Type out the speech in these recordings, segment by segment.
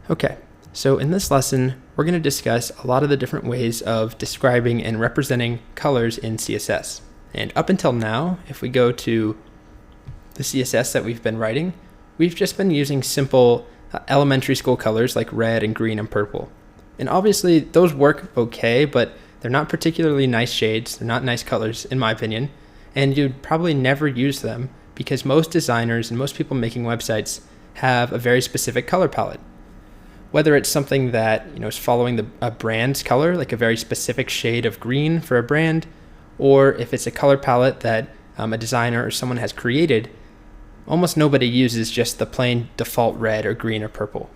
Okay, so in this lesson, we're going to discuss a lot of the different ways of describing and representing colors in CSS. And up until now, if we go to the CSS that we've been writing, we've just been using simple elementary school colors like red and green and purple. And obviously those work okay, but they're not particularly nice shades. They're not nice colors in my opinion. And you'd probably never use them because most designers and most people making websites have a very specific color palette. Whether it's something that is following a brand's color, like a very specific shade of green for a brand, or if it's a color palette that a designer or someone has created, almost nobody uses just the plain default red or green or purple.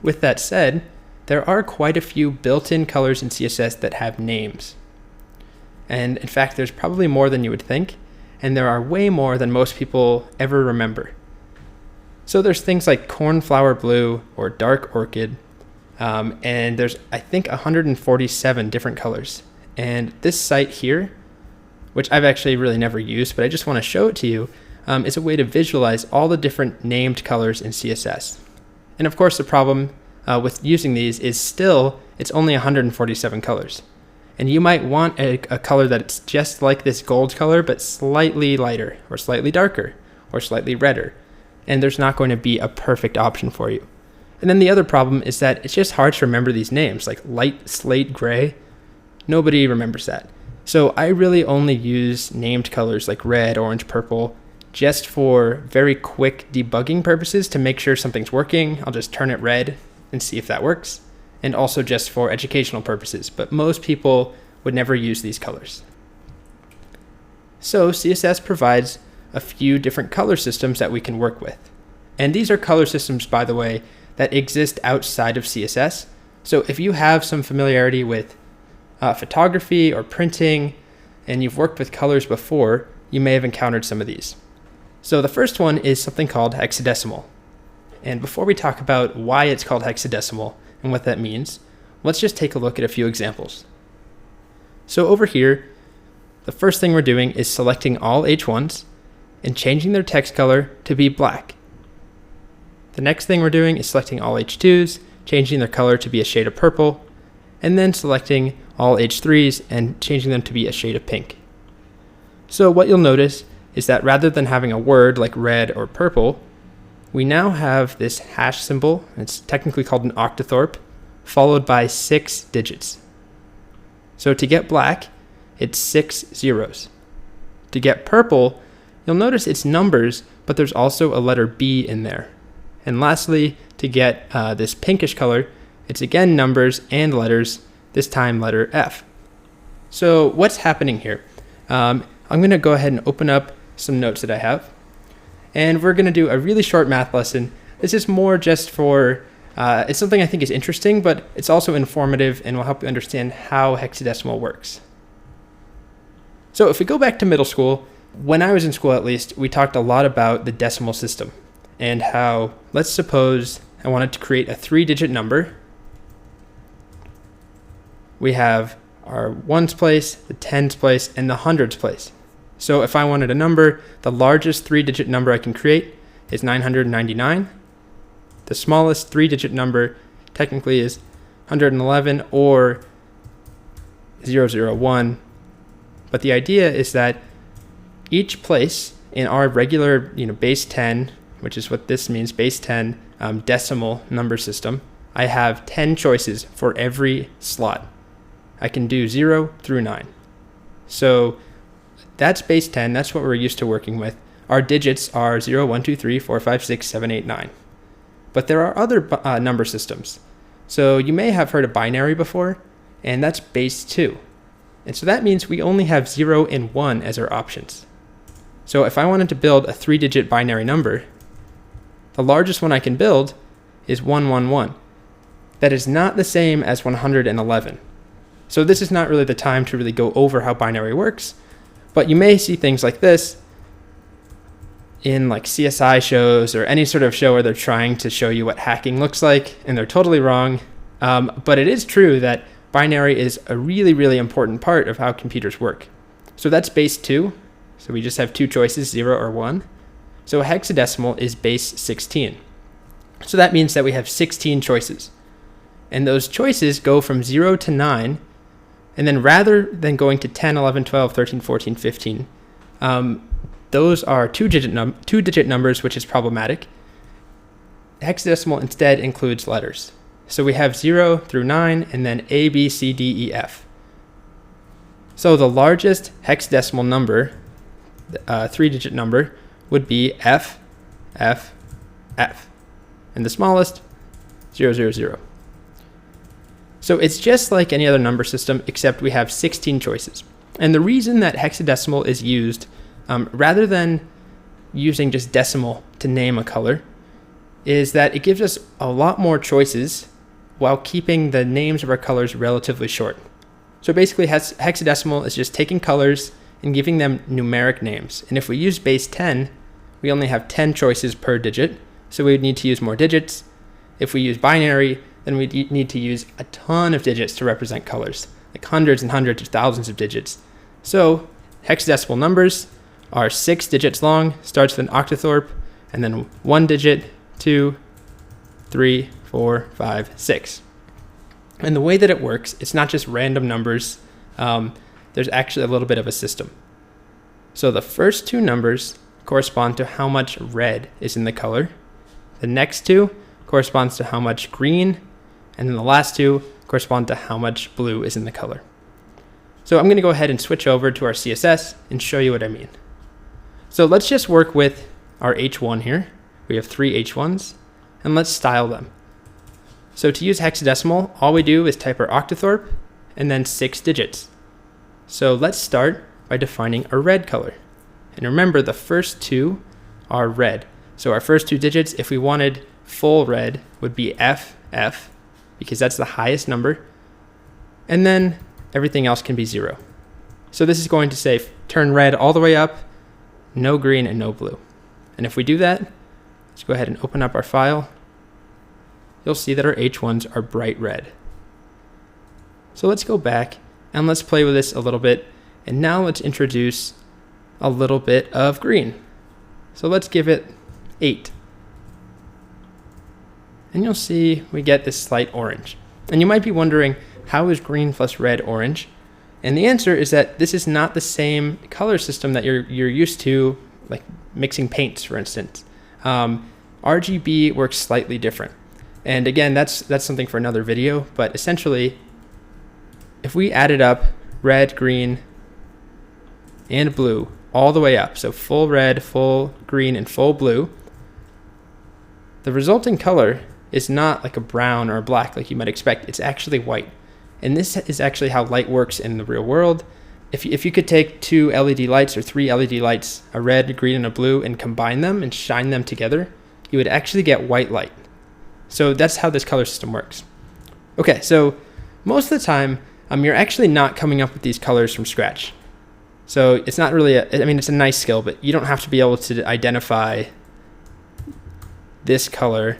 With that said, there are quite a few built-in colors in CSS that have names. And in fact, there's probably more than you would think, and there are way more than most people ever remember. So there's things like cornflower blue or dark orchid, and there's, I think, 147 different colors. And this site here, which I've actually really never used, but I just want to show it to you, is a way to visualize all the different named colors in CSS. And of course, the problem with using these is still, it's only 147 colors. And you might want a color that's just like this gold color, but slightly lighter, or slightly darker, or slightly redder. And there's not going to be a perfect option for you. And then the other problem is that it's just hard to remember these names, like light slate gray. Nobody remembers that. So I really only use named colors like red, orange, purple, just for very quick debugging purposes to make sure something's working. I'll just turn it red and see if that works. And also just for educational purposes, but most people would never use these colors. So CSS provides a few different color systems that we can work with. And these are color systems, by the way, that exist outside of CSS. So if you have some familiarity with photography or printing, and you've worked with colors before, you may have encountered some of these. So the first one is something called hexadecimal. And before we talk about why it's called hexadecimal and what that means, let's just take a look at a few examples. So over here, the first thing we're doing is selecting all H1s and changing their text color to be black. The next thing we're doing is selecting all H2s, changing their color to be a shade of purple, and then selecting all H3s and changing them to be a shade of pink. So what you'll notice is that rather than having a word like red or purple, we now have this hash symbol, it's technically called an octothorpe, followed by 6 digits. So to get black, it's 6 zeros. To get purple, you'll notice it's numbers, but there's also a letter B in there. And lastly, to get this pinkish color, it's again numbers and letters, this time letter F. So what's happening here? I'm going to go ahead and open up some notes that I have. And we're going to do a really short math lesson. This is more just for, it's something I think is interesting, but it's also informative and will help you understand how hexadecimal works. So if we go back to middle school, when I was in school at least, we talked a lot about the decimal system and how, let's suppose I wanted to create a 3-digit number. We have our ones place, the tens place, and the hundreds place. So if I wanted a number, the largest 3-digit number I can create is 999. The smallest 3-digit number technically is 111 or 001. But the idea is that each place in our regular, base 10, which is what this means, base 10 decimal number system, I have 10 choices for every slot. I can do 0 through 9. So that's base 10. That's what we're used to working with. Our digits are 0, 1, 2, 3, 4, 5, 6, 7, 8, 9. But there are other number systems. So you may have heard of binary before, and that's base 2. And so that means we only have 0 and 1 as our options. So if I wanted to build a 3-digit binary number, the largest one I can build is 111. That is not the same as 111. So this is not really the time to really go over how binary works, but you may see things like this in like CSI shows or any sort of show where they're trying to show you what hacking looks like, and they're totally wrong. But it is true that binary is a really, really important part of how computers work. So that's base 2. So we just have two choices, 0 or 1. So hexadecimal is base 16. So that means that we have 16 choices. And those choices go from 0 to 9. And then rather than going to 10, 11, 12, 13, 14, 15, those are two-digit numbers, which is problematic. Hexadecimal instead includes letters. So we have 0 through 9, and then A, B, C, D, E, F. So the largest hexadecimal number, three-digit number, would be F, F, F. And the smallest, 0, 0, 0. So it's just like any other number system, except we have 16 choices. And the reason that hexadecimal is used, rather than using just decimal to name a color, is that it gives us a lot more choices while keeping the names of our colors relatively short. So basically, hexadecimal is just taking colors and giving them numeric names. And if we use base 10, we only have 10 choices per digit, so we would need to use more digits. If we use binary, then we need to use a ton of digits to represent colors, like hundreds and hundreds of thousands of digits. So hexadecimal numbers are 6 digits long, starts with an octothorpe, and then 1 digit, 2, 3, 4, 5, 6. And the way that it works, it's not just random numbers. There's actually a little bit of a system. So the first two numbers correspond to how much red is in the color. The next two corresponds to how much green, and then the last two correspond to how much blue is in the color. So I'm going to go ahead and switch over to our CSS and show you what I mean. So let's just work with our H1 here. We have 3 H1s, and let's style them. So to use hexadecimal, all we do is type our octothorpe and then 6 digits. So let's start by defining a red color. And remember, the first two are red. So our first 2 digits, if we wanted full red, would be FF, because that's the highest number. And then everything else can be 0. So this is going to say turn red all the way up, no green and no blue. And if we do that, let's go ahead and open up our file. You'll see that our H1s are bright red. So let's go back and let's play with this a little bit. And now let's introduce a little bit of green. So let's give it 8. And you'll see we get this slight orange. And you might be wondering, how is green plus red orange? And the answer is that this is not the same color system that you're used to, like mixing paints, for instance. RGB works slightly different. And again, that's something for another video, but essentially, if we added up red, green, and blue all the way up, so full red, full green, and full blue, the resulting color is not like a brown or a black like you might expect. It's actually white. And this is actually how light works in the real world. If you could take 2 LED lights or 3 LED lights, a red, a green, and a blue, and combine them and shine them together, you would actually get white light. So that's how this color system works. Okay, so most of the time, you're actually not coming up with these colors from scratch. So it's not really, it's a nice skill, but you don't have to be able to identify this color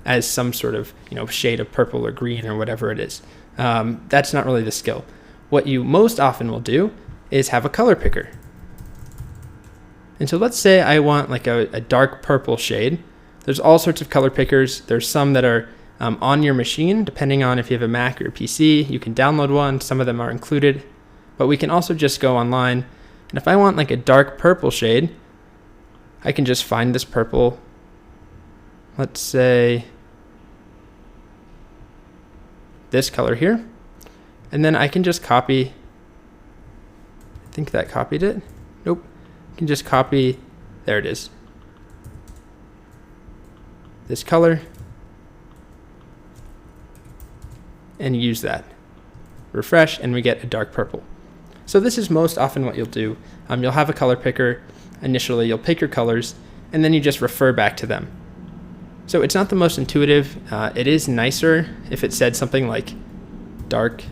as some sort of shade of purple or green or whatever it is. That's not really the skill. What you most often will do is have a color picker. And so let's say I want like a dark purple shade. There's all sorts of color pickers. There's some that are on your machine, depending on if you have a Mac or a PC. You can download one. Some of them are included. But we can also just go online. And if I want like a dark purple shade, I can just find this purple. Let's say this color here. And then I can just copy. I think that copied it. Nope. You can just copy, there it is, this color, and use that. Refresh, and we get a dark purple. So this is most often what you'll do. You'll have a color picker. Initially, you'll pick your colors, and then you just refer back to them. So it's not the most intuitive. It is nicer if it said something like dark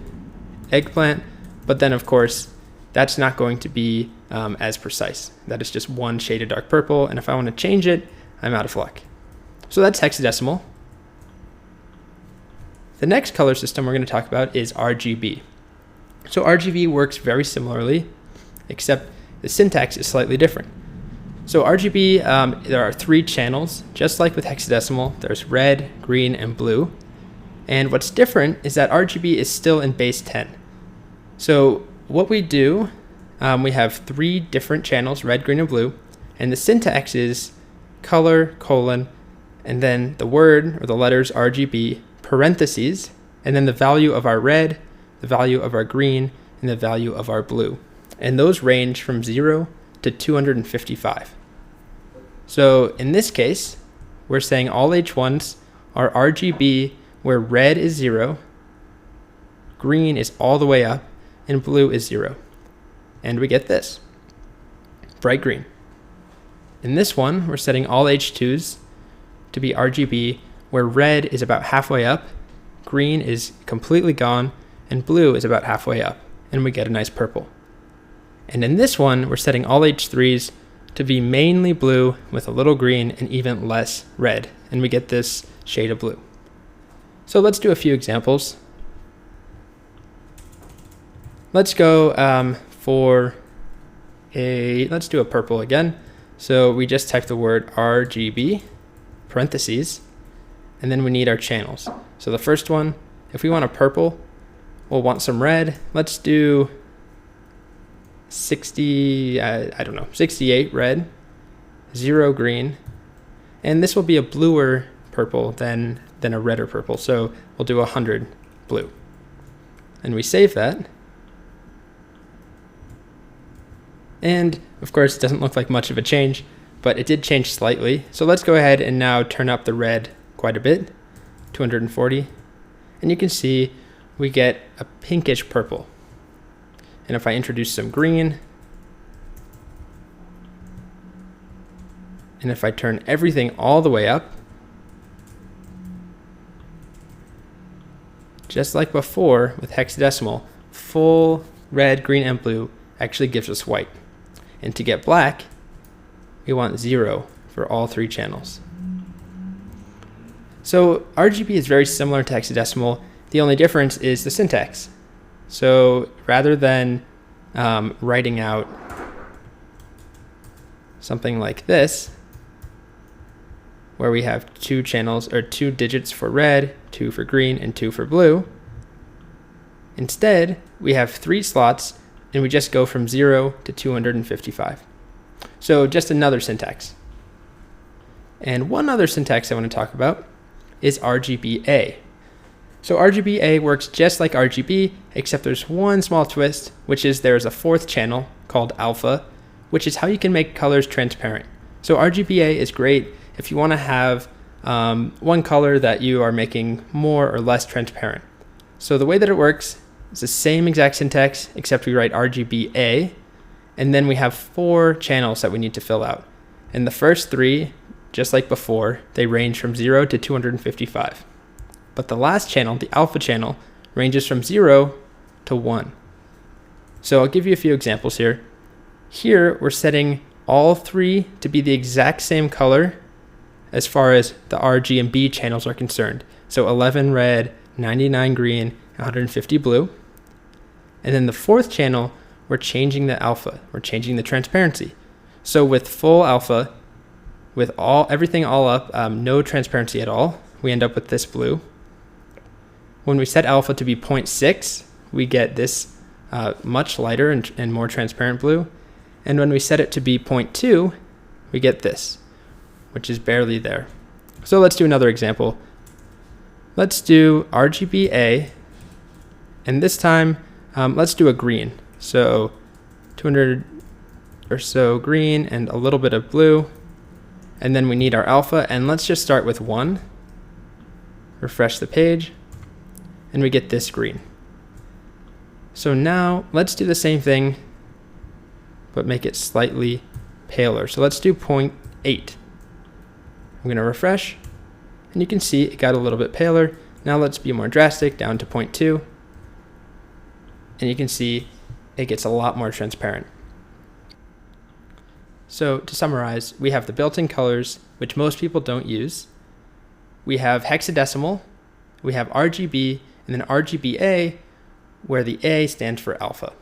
eggplant, but then of course, that's not going to be as precise. That is just one shade of dark purple, and if I want to change it, I'm out of luck. So that's hexadecimal. The next color system we're going to talk about is RGB. So RGB works very similarly, except the syntax is slightly different. So RGB, there are 3 channels, just like with hexadecimal. There's red, green, and blue. And what's different is that RGB is still in base 10. So what we do, we have 3 different channels, red, green, and blue. And the syntax is color, colon, and then the word or the letters RGB, parentheses, and then the value of our red, the value of our green, and the value of our blue. And those range from 0 to 255. So in this case, we're saying all H1s are RGB where red is 0, green is all the way up, and blue is 0. And we get this, bright green. In this one, we're setting all H2s to be RGB where red is about halfway up, green is completely gone, and blue is about halfway up, and we get a nice purple. And in this one, we're setting all H3s to be mainly blue with a little green and even less red, and we get this shade of blue. So let's do a few examples. Let's go let's do a purple again. So we just type the word RGB, parentheses, and then we need our channels. So the first one, if we want a purple, we'll want some red. Let's do 68 red, 0 green, and this will be a bluer purple than a redder purple. So we'll do 100 blue, and we save that. And of course, it doesn't look like much of a change, but it did change slightly. So let's go ahead and now turn up the red quite a bit, 240, and you can see we get a pinkish purple. And if I introduce some green, and if I turn everything all the way up, just like before with hexadecimal, full red, green, and blue actually gives us white. And to get black, we want 0 for all 3 channels. So RGB is very similar to hexadecimal. The only difference is the syntax. So rather than writing out something like this, where we have 2 channels or 2 digits for red, 2 for green, and 2 for blue, instead we have 3 slots and we just go from 0 to 255. So just another syntax. And one other syntax I want to talk about is RGBA. So RGBA works just like RGB, except there's one small twist, which is there's a 4th channel called alpha, which is how you can make colors transparent. So RGBA is great if you want to have one color that you are making more or less transparent. So the way that it works, it's the same exact syntax, except we write RGBA, and then we have 4 channels that we need to fill out. And the first 3, just like before, they range from 0 to 255. But the last channel, the alpha channel, ranges from 0 to 1. So I'll give you a few examples here. Here, we're setting all 3 to be the exact same color as far as the R, G, and B channels are concerned. So 11 red, 99 green, 150 blue. And then the 4th channel, we're changing the alpha. We're changing the transparency. So with full alpha, with everything all up, no transparency at all, we end up with this blue. When we set alpha to be 0.6, we get this much lighter and more transparent blue. And when we set it to be 0.2, we get this, which is barely there. So let's do another example. Let's do RGBA, and this time let's do a green. So 200 or so green and a little bit of blue. And then we need our alpha, and let's just start with 1. Refresh the page, and we get this green. So now let's do the same thing, but make it slightly paler. So let's do 0.8. I'm going to refresh, and you can see it got a little bit paler. Now let's be more drastic, down to 0.2. And you can see it gets a lot more transparent. So to summarize, we have the built-in colors, which most people don't use. We have hexadecimal, we have RGB, and then RGBA, where the A stands for alpha.